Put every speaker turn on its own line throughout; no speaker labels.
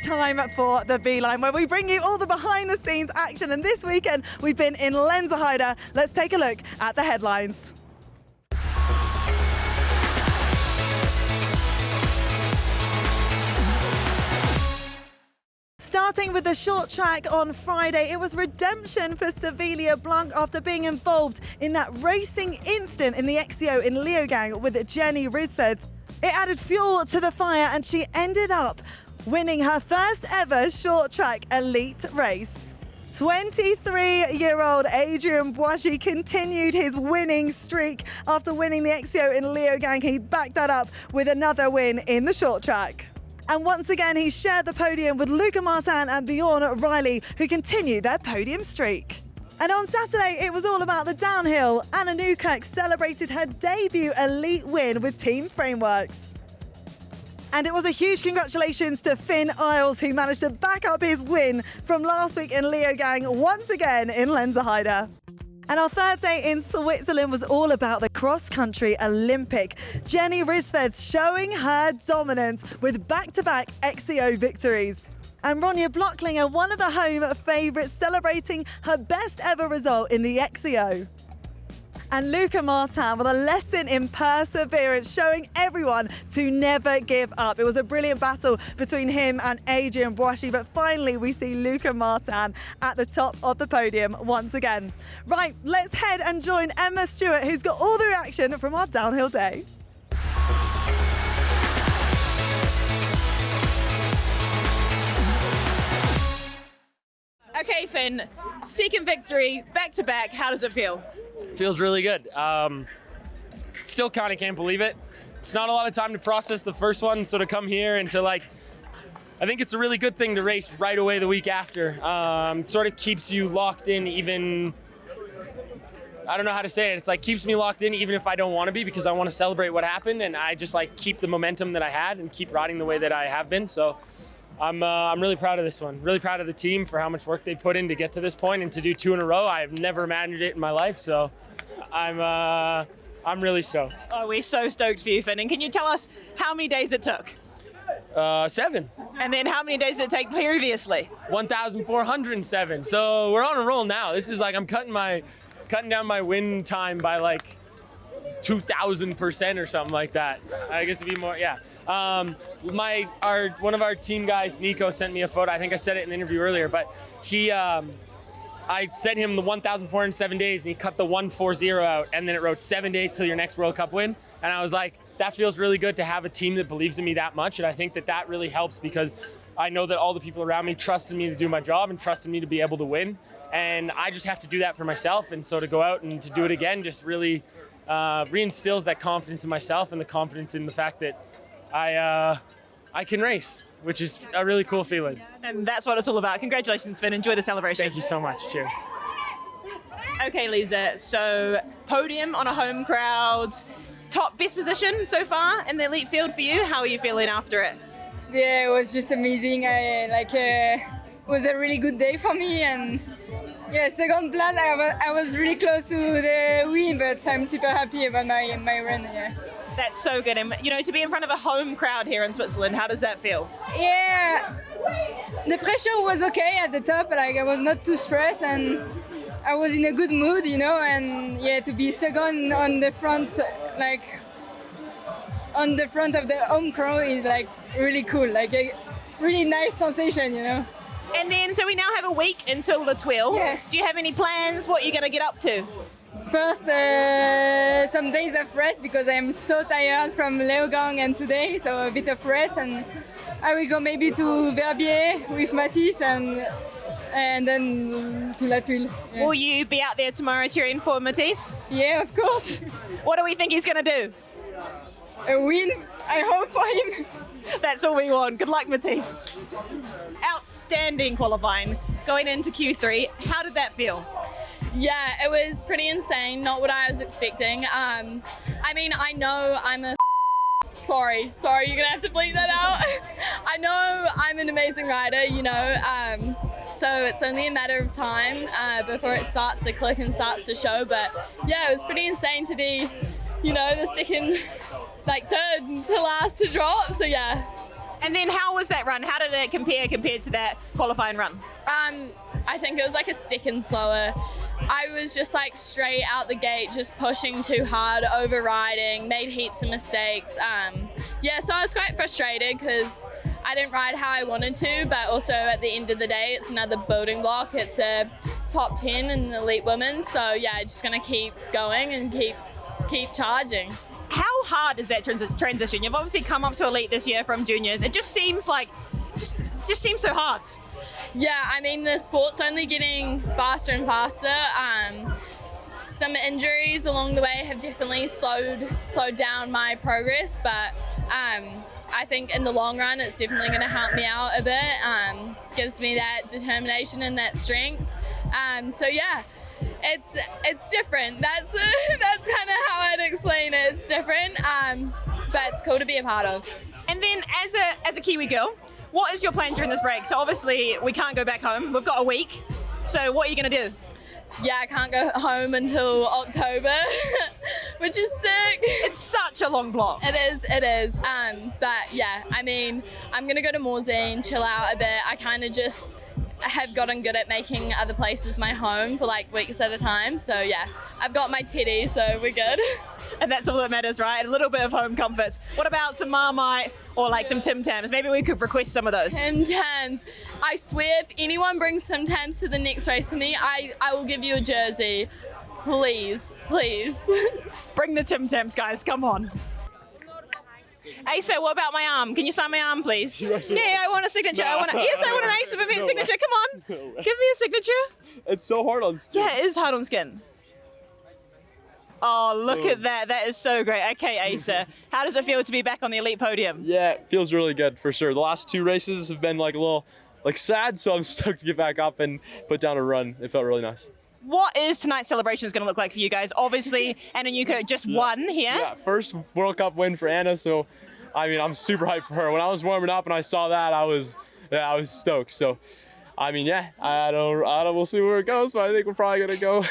it's time for the B-Line, where we bring you all the behind-the-scenes action. And this weekend, we've been in Lenzerheide. Let's take a look at the headlines. Starting with the short track on Friday, it was redemption for Sevilla Blanc after being involved in that racing instant in the XCO in Leogang with Jenny Rysved. It added fuel to the fire and she ended up winning her first ever short track elite race. 23-year-old Adrien Boichis continued his winning streak after winning the XCO in Leogang. He backed that up with another win in the short track. And once again, he shared the podium with Luca Martin and Bjorn Riley, who continued their podium streak. And on Saturday, it was all about the downhill. Anna Newkirk celebrated her debut elite win with Team Frameworks. And it was a huge congratulations to Finn Iles, who managed to back up his win from last week in Leogang once again in Lenzerheide. And our third day in Switzerland was all about the cross-country Olympic. Jenny Rysved showing her dominance with back-to-back XCO victories. And Ronja Blocklinger, one of the home favourites, celebrating her best ever result in the XCO. And Luca Martin with a lesson in perseverance, showing everyone to never give up. It was a brilliant battle between him and Adrien Boichis, but finally we see Luca Martin at the top of the podium once again. Right, let's head and join Emma Stewart, who's got all the reaction from our downhill day.
Okay, Finn, second victory, back-to-back, how does it feel?
Feels really good. Still kind of can't believe it. It's not a lot of time to process the first one, so to come here and to I think it's a really good thing to race right away the week after. Sort of keeps you locked in even, I don't know how to say it. It's keeps me locked in even if I don't want to be, because I want to celebrate what happened and I just keep the momentum that I had and keep riding the way that I have been. So I'm really proud of this one. Really proud of the team for how much work they put in to get to this point and to do 2 in a row. I've never imagined it in my life, so I'm really stoked.
Oh, we're so stoked for you, Finn. And can you tell us how many days it took?
7.
And then how many days did it take previously?
1,407. So we're on a roll now. This is I'm cutting down my win time by 2,000% or something like that. I guess it'd be more, yeah. One of our team guys, Nico, sent me a photo. I think I said it in the interview earlier, but I sent him the 1,407 days and he cut the 140 out, and then it wrote 7 days till your next World Cup win. And I was like, that feels really good to have a team that believes in me that much. And I think that really helps, because I know that all the people around me trusted me to do my job and trusted me to be able to win. And I just have to do that for myself. And so to go out and to do it again just really reinstills that confidence in myself and the confidence in the fact that I can race, which is a really cool feeling.
And that's what it's all about. Congratulations, Finn. Enjoy the celebration.
Thank you so much. Cheers.
Okay, Lisa. So podium on a home crowd, best position so far in the elite field for you. How are you feeling after it?
Yeah, it was just amazing. It was a really good day for me, and yeah, second place. I was really close to the win, but I'm super happy about my run. Yeah.
That's so good. And to be in front of a home crowd here in Switzerland, how does that feel?
Yeah, the pressure was okay at the top, but I was not too stressed and I was in a good mood, and yeah, to be second on the front, on the front of the home crowd is really cool, a really nice sensation,
And then, so we now have a week until the Twill.
Yeah.
Do you have any plans? What are you going to get up to?
First, some days of rest, because I am so tired from Leogang and today, so a bit of rest, and I will go maybe to Verbier with Matisse and then to La Tuile. Yeah.
Will you be out there tomorrow cheering for Matisse?
Yeah, of course.
What do we think he's going to do?
A win, I hope, for him.
That's all we want. Good luck, Matisse. Outstanding qualifying going into Q3. How did that feel?
Yeah, it was pretty insane. Not what I was expecting. I know I'm a sorry, you're gonna have to bleep that out. I know I'm an amazing rider, so it's only a matter of time before it starts to click and starts to show. But yeah, it was pretty insane to be, the second, third to last to drop. So yeah,
And then how was that run? How did it compared to that qualifying run?
I think it was like a second slower. I was just like straight out the gate, just pushing too hard, overriding, made heaps of mistakes. Yeah, so I was quite frustrated because I didn't ride how I wanted to, but also at the end of the day, it's another building block. It's a top 10 in Elite Women. So yeah, just gonna keep going and keep charging.
How hard is that transition? You've obviously come up to Elite this year from juniors. It just seems like, it just seems so hard.
Yeah, I mean, the sport's only getting faster and faster. Some injuries along the way have definitely slowed down my progress, but I think in the long run, it's definitely going to help me out a bit. Gives me that determination and that strength. So yeah, it's different. That's kind of how I'd explain it. It's different, but it's cool to be a part of.
And then as a Kiwi girl, what is your plan during this break? So obviously we can't go back home. We've got a week. So what are you going to do?
Yeah, I can't go home until October, which is sick.
It's such a long block.
It is. But yeah, I mean, I'm going to go to Morzine, chill out a bit. I kind of just have gotten good at making other places my home for like weeks at a time. So yeah, I've got my teddy, so we're good.
And that's all that matters, right? A little bit of home comforts. What about some Marmite or like some Tim Tams? Maybe we could request some of those.
Tim Tams. I swear, if anyone brings Tim Tams to the next race for me, I will give you a jersey. Please.
Bring the Tim Tams, guys. Come on. Asa, what about my arm? Can you sign my arm, please? Yeah, I want a signature. I want an Asa of event signature. Come on. Give me a signature.
It's so hard on skin.
Yeah, it is hard on skin. Oh, look at that. That is so great. Okay, Asa, how does it feel to be back on the Elite podium?
Yeah, it feels really good for sure. The last two races have been like a little sad, so I'm stoked to get back up and put down a run. It felt really nice.
What is tonight's celebration going to look like for you guys? Obviously, Anna Newkirk just won here.
Yeah, first World Cup win for Anna, so I mean, I'm super hyped for her. When I was warming up and I saw that, I was stoked. So, I mean, yeah, I don't, we'll see where it goes, but I think we're probably going to go.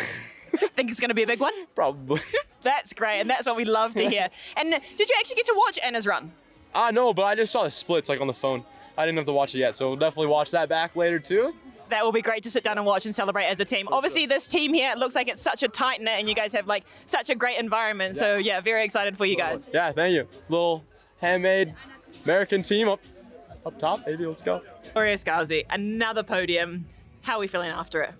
Think it's going to be a big one?
Probably.
That's great, and that's what we love to hear. And did you actually get to watch Anna's run?
No, but I just saw the splits like on the phone. I didn't have to watch it yet, so we'll definitely watch that back later too.
That will be great to sit down and watch and celebrate as a team. Obviously, this team here, it looks like it's such a tight knit, and you guys have like such a great environment. Yeah. So yeah, very excited for you guys.
Yeah, thank you. Little handmade American team up top. Maybe let's go.
Gloria Scalzi, another podium. How are we feeling after it?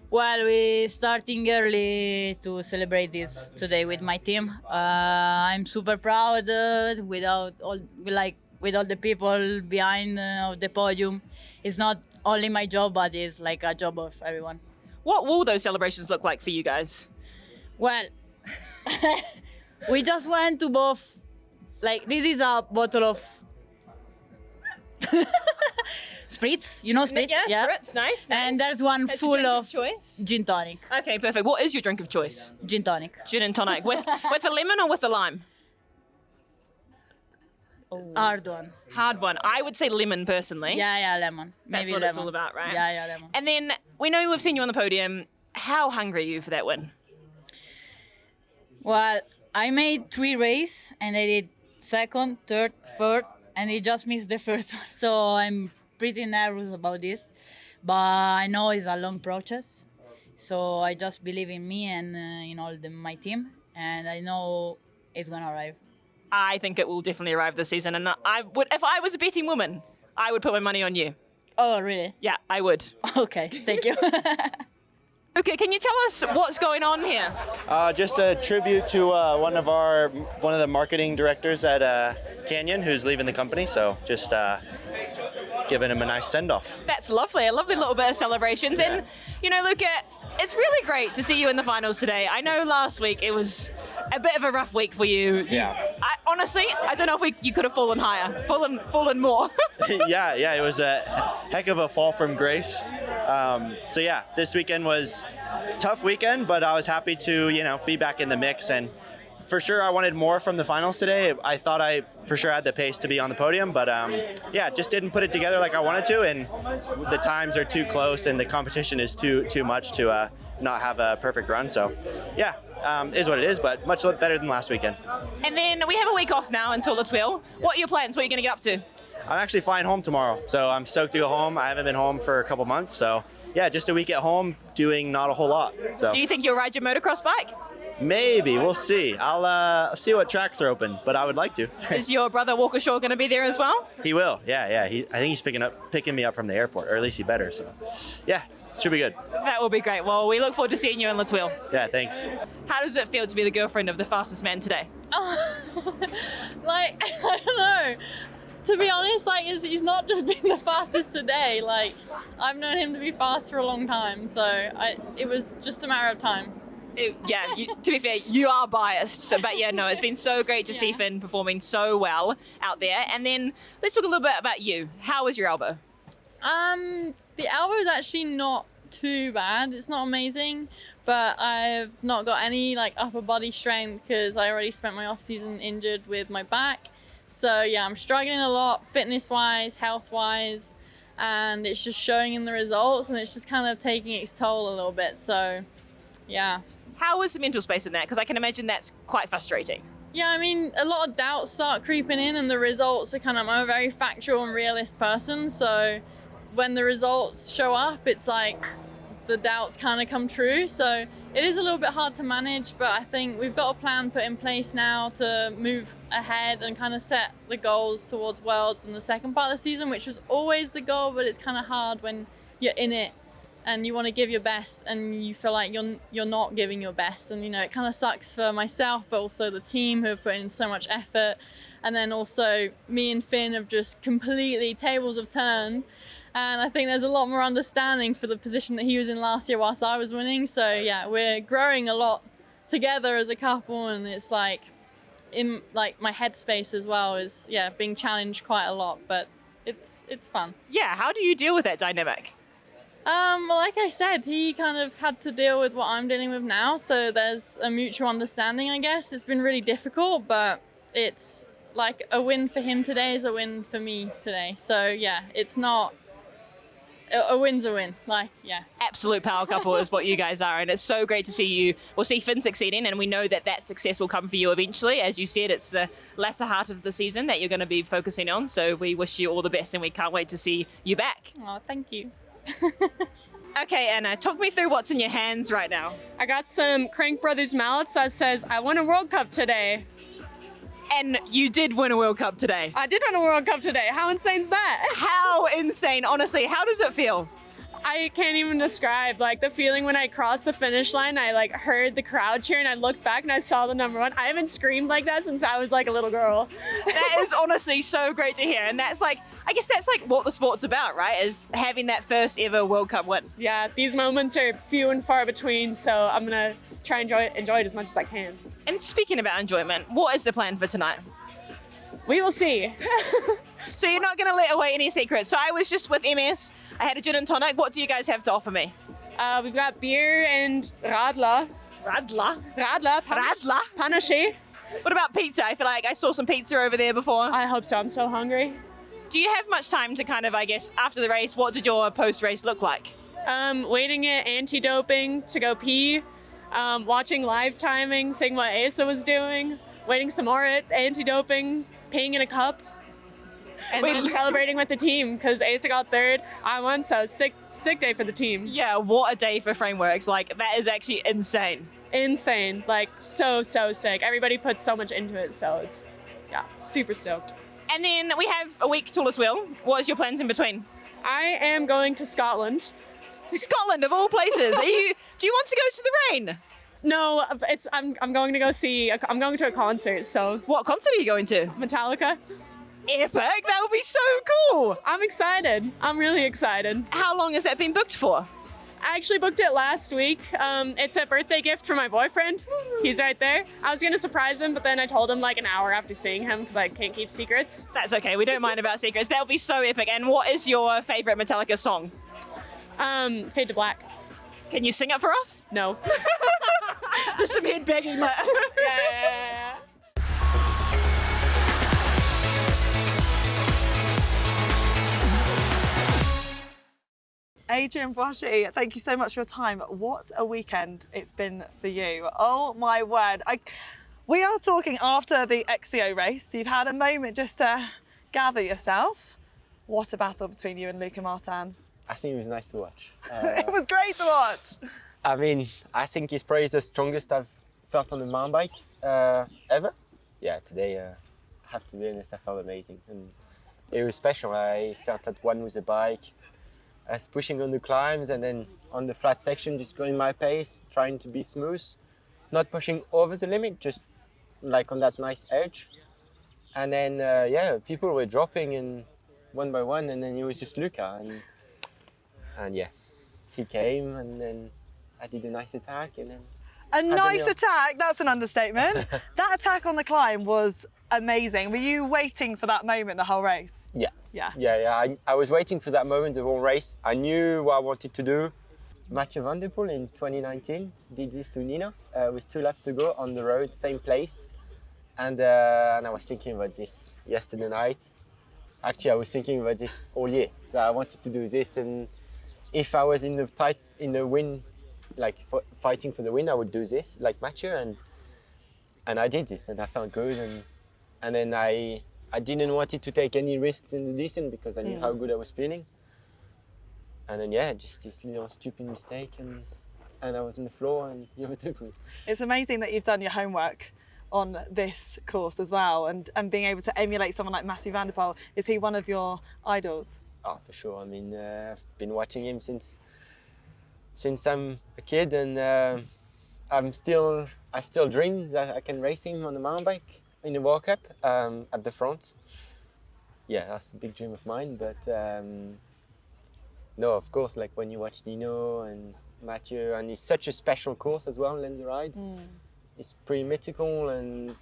Well, we're starting early to celebrate this today with my team. I'm super proud with all the people behind the podium. It's not only my job, but it's like a job of everyone.
What will those celebrations look like for you guys?
Well, we just went to both. Like, this is a bottle of spritz, you know spritz?
Yeah, spritz, nice.
And there's one
That's
full of
choice?
gin tonic.
Okay, perfect. What is your drink of choice?
Gin tonic.
Gin and tonic. With a lemon or with a lime?
Hard one.
Hard one. I would say lemon personally.
Yeah, lemon.
That's
Maybe
what
lemon.
it's all about, right?
Yeah, lemon.
And then we know we've seen you on the podium. How hungry are you for that win?
Well, I made 3 races and I did second, third, fourth, and I just missed the first one. So I'm pretty nervous about this, but I know it's a long process. So I just believe in me and in all my team, and I know it's gonna arrive.
I think it will definitely arrive this season, and I would, if I was a betting woman, I would put my money on you.
Oh, really?
Yeah, I would.
Okay, thank you.
Okay, can you tell us what's going on here?
Just a tribute to one of the marketing directors at Canyon, who's leaving the company. So just giving him a nice send-off.
That's lovely. A lovely little bit of celebrations.
Yeah.
And, you know, Luca, it's really great to see you in the finals today. I know last week it was a bit of a rough week for you.
Yeah.
Honestly, I don't know if you could have fallen higher, fallen more.
yeah, it was a heck of a fall from grace. So yeah, this weekend was a tough weekend, but I was happy to, be back in the mix. And for sure, I wanted more from the finals today. I thought I for sure had the pace to be on the podium, but just didn't put it together like I wanted to. And the times are too close, and the competition is too much to not have a perfect run. So yeah. Is what it is, but much better than last weekend.
And then we have a week off now until the 12th. What are your plans? What are you going to get up to?
I'm actually flying home tomorrow, so I'm stoked to go home. I haven't been home for a couple months, so yeah, just a week at home doing not a whole lot. So
Do you think you'll ride your motocross bike?
maybe, we'll see. I'll see what tracks are open, but I would like to.
Is your brother Walker Shaw going to be there as well?
He will, yeah. I think he's picking me up from the airport, or at least he better, so yeah, should be good.
That will be great. Well, we look forward to seeing you in La Tuile.
Yeah, thanks.
How does it feel to be the girlfriend of the fastest man today?
Like, I don't know. To be honest, like, he's not just been the fastest today. Like, I've known him to be fast for a long time, so it was just a matter of time.
To be fair, you are biased. So, but yeah, no, it's been so great to see Finn performing so well out there. And then let's talk a little bit about you. How was your elbow?
The elbow is actually not too bad. It's not amazing, but I've not got any like upper body strength because I already spent my off season injured with my back. So yeah, I'm struggling a lot fitness-wise, health-wise, and it's just showing in the results, and it's just kind of taking its toll a little bit. So yeah.
How was the mental space in that? Because I can imagine that's quite frustrating.
Yeah, I mean, a lot of doubts start creeping in, and the results are kind of, I'm a very factual and realist person, so when the results show up, it's like the doubts kind of come true. So it is a little bit hard to manage, but I think we've got a plan put in place now to move ahead and kind of set the goals towards Worlds in the second part of the season, which was always the goal, but it's kind of hard when you're in it and you want to give your best and you feel like you're not giving your best. And, you know, it kind of sucks for myself, but also the team who have put in so much effort. And then also me and Finn have just completely, tables have turned. And I think there's a lot more understanding for the position that he was in last year whilst I was winning. So yeah, we're growing a lot together as a couple, and it's like in like my headspace as well is being challenged quite a lot, but it's fun.
Yeah, how do you deal with that dynamic?
Well, like I said, he kind of had to deal with what I'm dealing with now, so there's a mutual understanding, I guess. It's been really difficult, but it's like a win for him today is a win for me today. So yeah, it's not a win's a win. Like, yeah.
Absolute power couple is what you guys are, and it's so great to see you, well, see Finn succeeding, and we know that that success will come for you eventually. As you said, it's the latter half of the season that you're going to be focusing on, so we wish you all the best, and we can't wait to see you back.
Oh, thank you.
Okay, Anna, talk me through what's in your hands right now.
I got some Crank Brothers mallets that says, I won a World Cup today.
And you did win a World Cup today.
I did win a World Cup today. How insane is that?
How insane, honestly. How does it feel?
I can't even describe, like, the feeling when I crossed the finish line. I, like, heard the crowd cheer, and I looked back, and I saw the number one. I haven't screamed like that since I was, like, a little girl.
That is honestly so great to hear, and that's, like, I guess that's, like, what the sport's about, right, is having that first ever World Cup win.
Yeah, these moments are few and far between, so I'm gonna try and enjoy it as much as I can.
And speaking about enjoyment, what is the plan for tonight?
We will see.
So you're not going to let away any secrets. So I was just with MS. I had a gin and tonic. What do you guys have to offer me?
We've got beer and radler. Radler. Panache.
What about pizza? I feel like I saw some pizza over there before.
I hope so. I'm so hungry.
Do you have much time to kind of, I guess, after the race, what did your post-race look like?
Waiting at anti-doping to go pee. Watching live timing, seeing what Asa was doing. Waiting some more at anti-doping. Peeing in a cup, and then celebrating with the team because Asa got third, I won, so sick day for the team.
Yeah, what a day for Frameworks. Like, that is actually insane.
Insane, like so sick. Everybody puts so much into it, so it's, yeah, super stoked.
And then we have a week till as well. What is your plans in between?
I am going to Scotland.
Scotland, of all places. Do you want to go to the rain?
No, I'm going to go see. I'm going to a concert. So
what concert are you going to?
Metallica.
Epic! That would be so cool.
I'm excited. I'm really excited.
How long has that been booked for?
I actually booked it last week. It's a birthday gift for my boyfriend. He's right there. I was gonna surprise him, but then I told him like an hour after seeing him because I can't keep secrets.
That's okay. We don't mind about secrets. That would be so epic. And what is your favorite Metallica song?
Fade to Black.
Can you sing it for us?
No.
Just some head begging that.
Yeah.
Adrien Boichis, thank you so much for your time. What a weekend it's been for you. Oh my word. We are talking after the XCO race. You've had a moment just to gather yourself. What a battle between you and Luca Martin.
I think it was nice to watch.
It was great to watch.
I mean, I think he's probably the strongest I've felt on a mountain bike ever. Yeah, today, I have to be honest, I felt amazing. And it was special. I felt at one with the bike. I was pushing on the climbs and then on the flat section, just going my pace, trying to be smooth, not pushing over the limit, just like on that nice edge. And then, yeah, people were dropping in one by one, and then it was just Luca. And yeah, he came, and then I did a nice attack, and then...
A nice attack, that's an understatement. That attack on the climb was amazing. Were you waiting for that moment the whole race?
Yeah.
Yeah.
I was waiting for that moment the whole race. I knew what I wanted to do. Mathieu van der Poel in 2019 did this to Nino with 2 laps to go on the road, same place. And I was thinking about this yesterday night. Actually, I was thinking about this all year. So I wanted to do this, and if I was in the win, like fighting for the win, I would do this like Mathieu, and I did this, and I felt good, and then I didn't want it to take any risks in the descent because I knew how good I was feeling. And then yeah, just this little stupid mistake, and I was on the floor, and he overtook me.
It's amazing that you've done your homework on this course as well, and being able to emulate someone like Mathieu van der Poel. Is he one of your idols?
Oh, for sure. I mean, I've been watching him since I'm a kid, and I still dream that I can race him on the mountain bike in the World Cup at the front. Yeah, that's a big dream of mine. But no, of course, like when you watch Nino and Mathieu, and it's such a special course as well, Lenzerheide. It's pretty mythical, and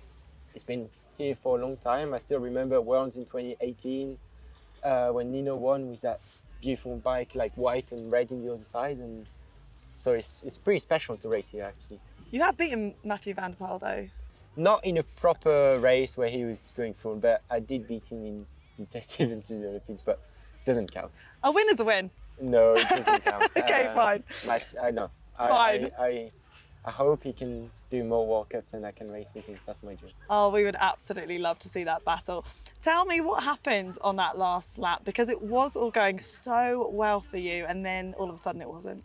it's been here for a long time. I still remember Worlds in 2018 when Nino won with that beautiful bike, like white and red in the other side, and so it's pretty special to race here actually.
You have beaten Mathieu van der Poel though.
Not in a proper race where he was going full, but I did beat him in the test event to the Olympics, but it doesn't count.
A win is a win.
No, it doesn't count.
Okay, fine.
I know.
Fine.
I hope he can do more World Cups and I can race with him. That's my dream.
Oh, we would absolutely love to see that battle. Tell me what happened on that last lap, because it was all going so well for you and then all of a sudden it wasn't.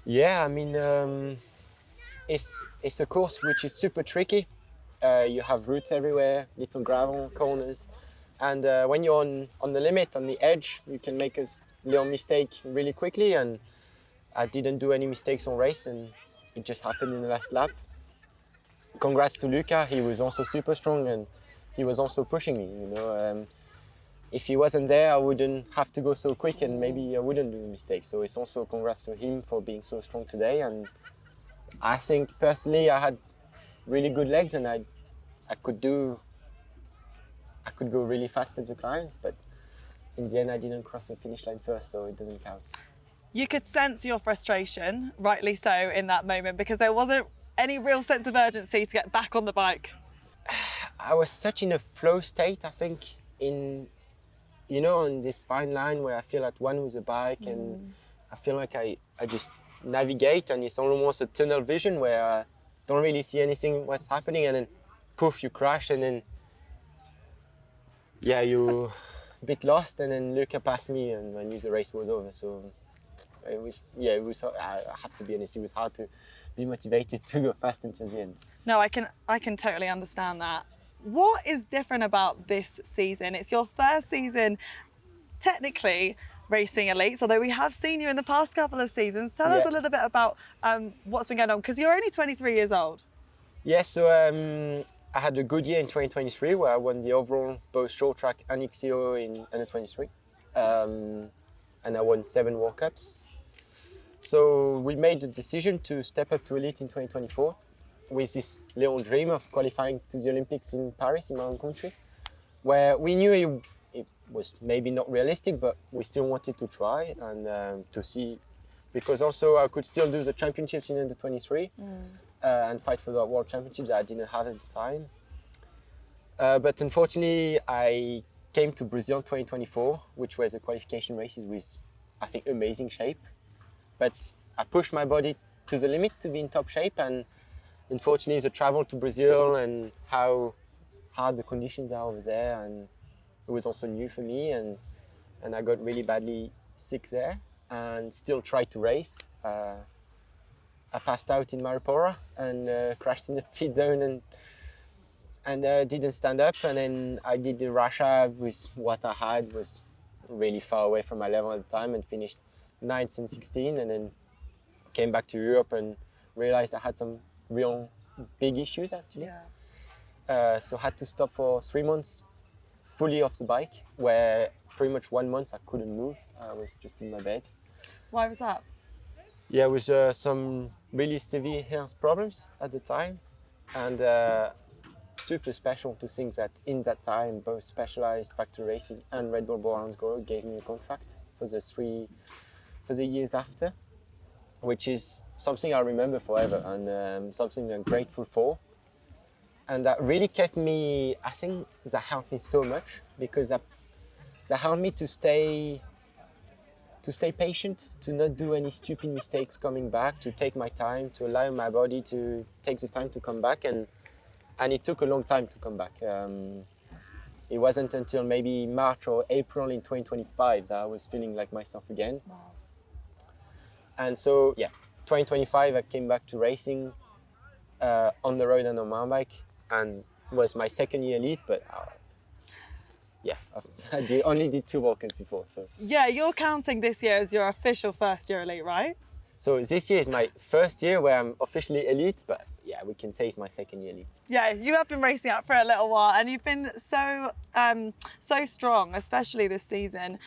Yeah, I mean, it's a course which is super tricky. You have roots everywhere, little gravel, corners. And when you're on the limit, on the edge, you can make a little mistake really quickly. And I didn't do any mistakes on race, and it just happened in the last lap. Congrats to Luca, he was also super strong and he was also pushing me, you know. If he wasn't there, I wouldn't have to go so quick and maybe I wouldn't do the mistake. So it's also congrats to him for being so strong today. And I think personally I had really good legs and I could go really fast up the climbs, but in the end I didn't cross the finish line first, so it doesn't count.
You could sense your frustration, rightly so, in that moment, because there wasn't any real sense of urgency to get back on the bike.
I was such in a flow state, I think, in this fine line where I feel at one with the bike and I feel like I just navigate, and it's almost a tunnel vision where I don't really see anything what's happening, and then poof, you crash, and then yeah, you're a bit lost, and then Luca passed me and I knew the race was over. So it was, I have to be honest, it was hard to be motivated to go fast until the end.
No, I can totally understand that. What is different about this season? It's your first season technically racing elites, although we have seen you in the past couple of seasons. Tell us a little bit about what's been going on, because you're only 23 years old.
Yeah, so I had a good year in 2023 where I won the overall both short track and XCO in under 23. And I won 7 World Cups. So we made the decision to step up to elite in 2024 with this little dream of qualifying to the Olympics in Paris, in my own country, where we knew it was maybe not realistic, but we still wanted to try and to see, because also I could still do the championships in under 23 and fight for the World Championships that I didn't have at the time. But unfortunately, I came to Brazil 2024, which was a qualification races with, I think, amazing shape. But I pushed my body to the limit to be in top shape, and unfortunately the travel to Brazil and how hard the conditions are over there, and it was also new for me, and and I got really badly sick there and still tried to race. I passed out in Maripora and crashed in the pit zone and didn't stand up, and then I did the Russia with what I had was really far away from my level at the time and finished 9th and 16th, and then came back to Europe and realized I had some real big issues actually. So I had to stop for 3 months fully off the bike, where pretty much 1 month I couldn't move. I was just in my bed.
Why was that?
Yeah, it was some really severe health problems at the time, and super special to think that in that time both Specialized, Factory Racing and Red Bull Baumann gave me a contract for the years after, which is something I remember forever and something I'm grateful for. And that really kept me, I think that helped me so much, because that helped me to stay patient, to not do any stupid mistakes coming back, to take my time, to allow my body to take the time to come back, and it took a long time to come back. It wasn't until maybe March or April in 2025 that I was feeling like myself again.
Wow.
And so, yeah, 2025 I came back to racing on the road and on mountain bike, and was my second year elite, but yeah, I only did 2 World Cups before, so.
Yeah, you're counting this year as your official first year elite, right?
So this year is my first year where I'm officially elite, but yeah, we can say it's my second year elite.
Yeah, you have been racing up for a little while, and you've been so strong, especially this season.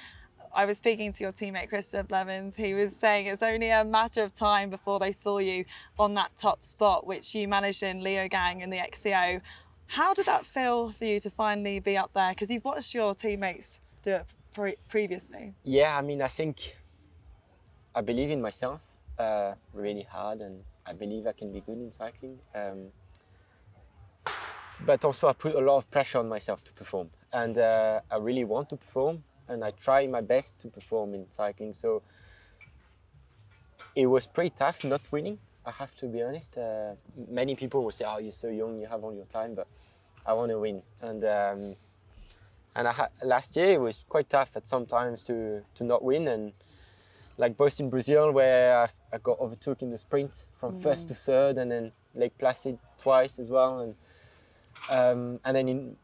I was speaking to your teammate Christopher Blevins. He was saying it's only a matter of time before they saw you on that top spot, which you managed in Leogang in the XCO. How did that feel for you to finally be up there? Because you've watched your teammates do it previously.
Yeah, I mean, I believe in myself really hard, and I believe I can be good in cycling. But also I put a lot of pressure on myself to perform, and I really want to perform, and I try my best to perform in cycling. So it was pretty tough not winning, I have to be honest. Many people will say, oh, you're so young, you have all your time, but I want to win. And last year it was quite tough at some times to not win, and like both in Brazil, where I got overtook in the sprint from first to third, and then Lake Placid twice as well, and then in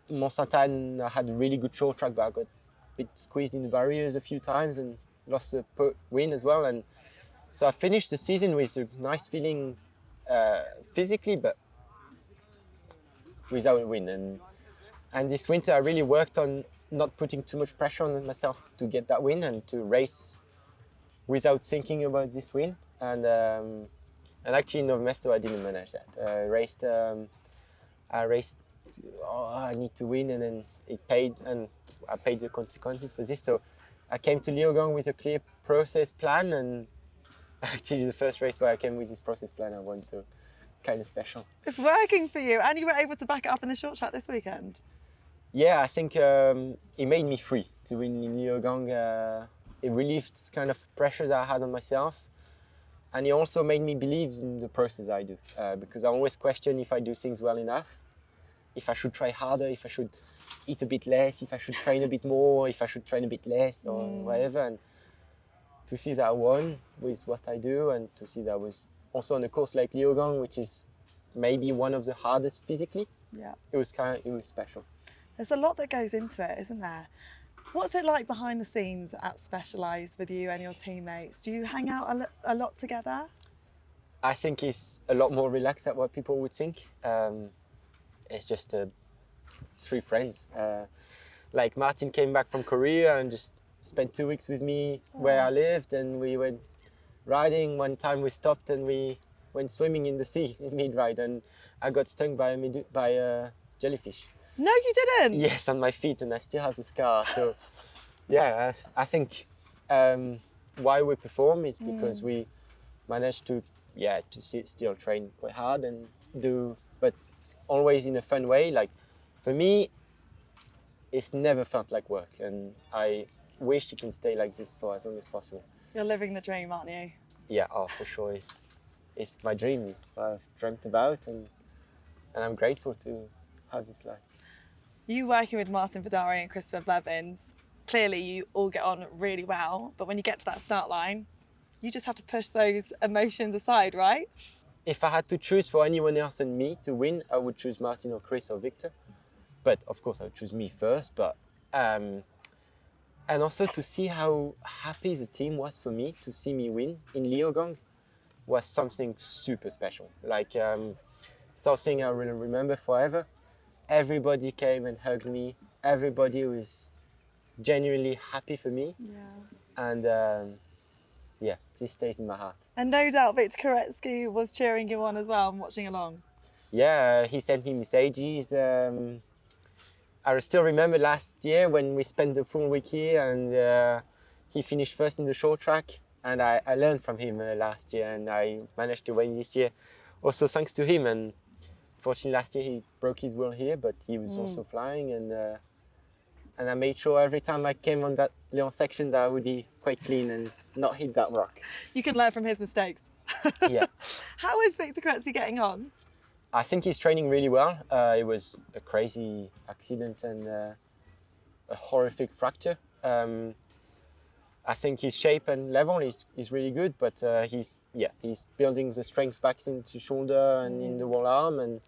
Mont Sainte-Anne I had a really good short track, but I got a bit squeezed in the barriers a few times and lost the win as well. And so I finished the season with a nice feeling physically, but without a win. And this winter I really worked on not putting too much pressure on myself to get that win, and to race without thinking about this win. And actually in Nove Mesto I didn't manage that. I raced, I need to win, and then it paid, and I paid the consequences for this. So I came to Leogang with a clear process plan, and actually the first race where I came with this process plan I won, so kind of special.
It's working for you, and you were able to back it up in the short track this weekend.
Yeah, I think it made me free to win in Leogang. It relieved kind of pressure that I had on myself, and it also made me believe in the process I do, because I always question if I do things well enough, if I should try harder, if I should eat a bit less, if I should train a bit more, if I should train a bit less, or whatever. And to see that I won with what I do, and to see that I was also on a course like Leogang, which is maybe one of the hardest physically,
yeah, it was
special.
There's a lot that goes into it, isn't there? What's it like behind the scenes at Specialized with you and your teammates? Do you hang out a lot together?
I think it's a lot more relaxed than what people would think. It's just 3 friends. Like Martin came back from Korea and just spent 2 weeks with me where I lived, and we went riding. One time we stopped and we went swimming in the sea in mid-ride, and I got stung by a jellyfish.
No, you didn't?
Yes, on my feet, and I still have the scar. So yeah, I think why we perform is because we managed to still train quite hard and but always in a fun way. Like for me, it's never felt like work, and I wish it can stay like this for as long as possible.
You're living the dream, aren't you?
Yeah, for sure. It's my dream. It's what I've dreamt about, and I'm grateful to have this life.
You working with Martin Vidari and Christopher Blevins, clearly you all get on really well, but when you get to that start line, you just have to push those emotions aside, right?
If I had to choose for anyone else than me to win, I would choose Martin or Chris or Victor. But of course, I would choose me first. But and also to see how happy the team was for me to see me win in Leogang was something super special. Like something I will remember forever. Everybody came and hugged me. Everybody was genuinely happy for me. And yeah, this stays in my heart.
And no doubt Victor Koretsky was cheering you on as well and watching along.
Yeah, he sent me messages. I still remember last year when we spent the full week here and he finished first in the short track, and I learned from him last year, and I managed to win this year also thanks to him. And fortunately last year he broke his wheel here, but he was also flying, and I made sure every time I came on that little section that I would be quite clean and not hit that rock.
You can learn from his mistakes.
Yeah.
How is Victor Koretsky getting on?
I think he's training really well. It was a crazy accident and a horrific fracture. I think his shape and level is really good, but he's building the strength back into shoulder and in the whole arm, and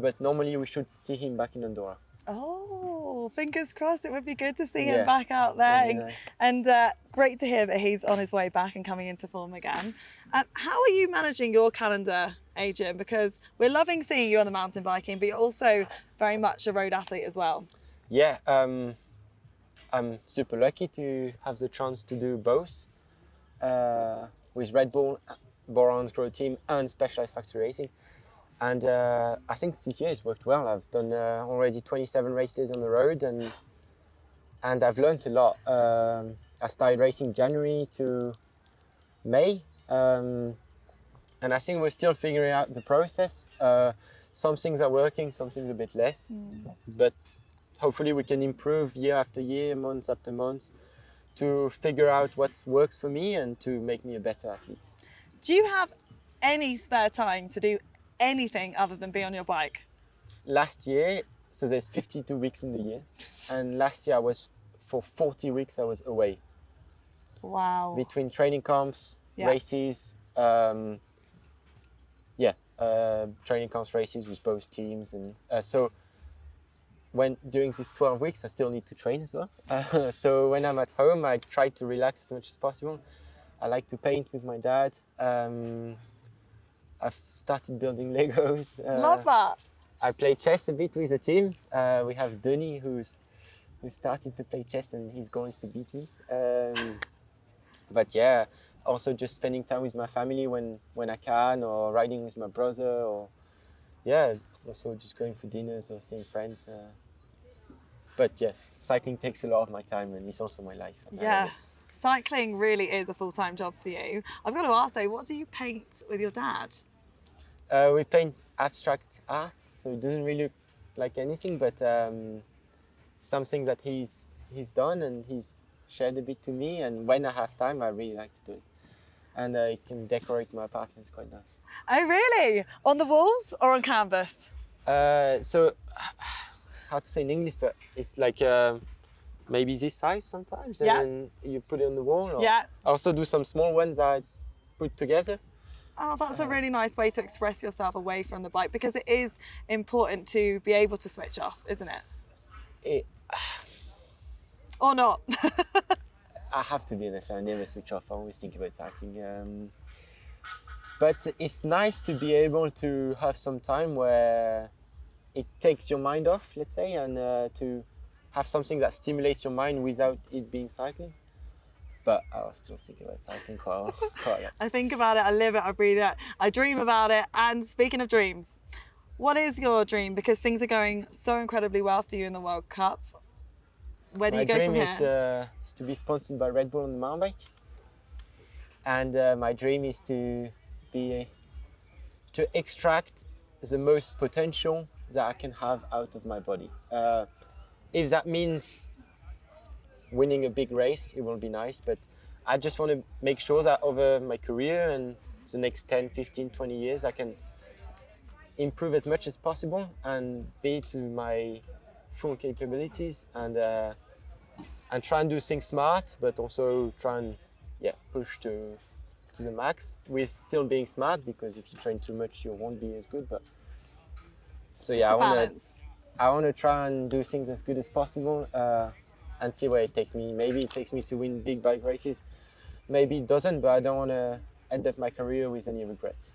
but normally we should see him back in Andorra.
Oh, fingers crossed. It would be good to see him back out there. And great to hear that he's on his way back and coming into form again. How are you managing your calendar, Adrien? Because we're loving seeing you on the mountain biking, but you're also very much a road athlete as well.
Yeah, I'm super lucky to have the chance to do both with Red Bull, Boran's Grow Team and Specialized Factory Racing. And I think this year it's worked well. I've done already 27 race days on the road, and I've learned a lot. I started racing January to May, and I think we're still figuring out the process. Some things are working, some things a bit less, but hopefully we can improve year after year, month after month, to figure out what works for me and to make me a better athlete.
Do you have any spare time to do anything other than be on your bike?
Last year, so there's 52 weeks in the year, and last year for 40 weeks I was away.
Wow.
Between training camps, races, training camps, races with both teams, and so during these 12 weeks I still need to train as well. So when I'm at home I try to relax as much as possible. I like to paint with my dad. I've started building Legos.
Love that.
I play chess a bit with the team. We have Denis who started to play chess and he's going to beat me. But yeah, also just spending time with my family when I can, or riding with my brother, or also just going for dinners or seeing friends. But yeah, cycling takes a lot of my time and it's also my life.
Yeah, cycling really is a full-time job for you. I've got to ask though, what do you paint with your dad?
We paint abstract art, so it doesn't really look like anything, but some things that he's done and he's shared a bit to me, and when I have time I really like to do it. And I can decorate my apartment, it's quite nice.
Oh really? On the walls or on canvas?
So it's hard to say in English, but it's like maybe this size sometimes, and then you put it on the wall. Or I also do some small ones I put together.
Oh, that's a really nice way to express yourself away from the bike, because it is important to be able to switch off, isn't it? Or not?
I have to be honest, I never switch off. I always think about cycling. But it's nice to be able to have some time where it takes your mind off, let's say, and to have something that stimulates your mind without it being cycling. But I was still thinking about cycling quite a lot.
I think about it, I live it, I breathe it, I dream about it. And speaking of dreams, what is your dream? Because things are going so incredibly well for you in the World Cup. Where do you go from here?
My dream is to be sponsored by Red Bull on the mountain bike. And my dream is to extract the most potential that I can have out of my body. If that means winning a big race, it will be nice, but I just want to make sure that over my career and the next 10, 15, 20 years, I can improve as much as possible and be to my full capabilities, and and try and do things smart, but also try and push to the max with still being smart, because if you train too much you won't be as good. But so yeah, I want to try and do things as good as possible and see where it takes me. Maybe it takes me to win big bike races, maybe it doesn't, but I don't want to end up my career with any regrets.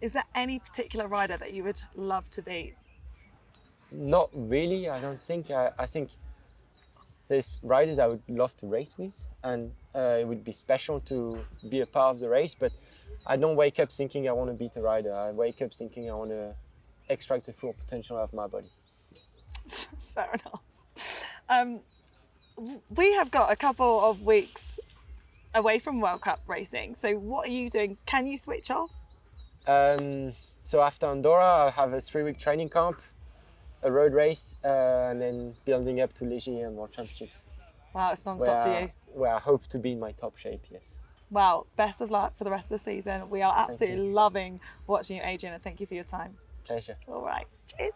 Is there any particular rider that you would love to beat?
Not really, I don't think. I think there's riders I would love to race with, and it would be special to be a part of the race, but I don't wake up thinking I want to beat a rider. I wake up thinking I want to extract the full potential of my body.
Fair enough. We have got a couple of weeks away from World Cup racing, so what are you doing? Can you switch off?
So after Andorra, I'll have a 3-week training camp, a road race, and then building up to Ligier and World Championships.
Wow, it's non-stop for you.
Where I hope to be in my top shape, yes.
Well, best of luck for the rest of the season. We are absolutely loving watching you, Adrien, and thank you for your time.
Pleasure.
All right, cheers.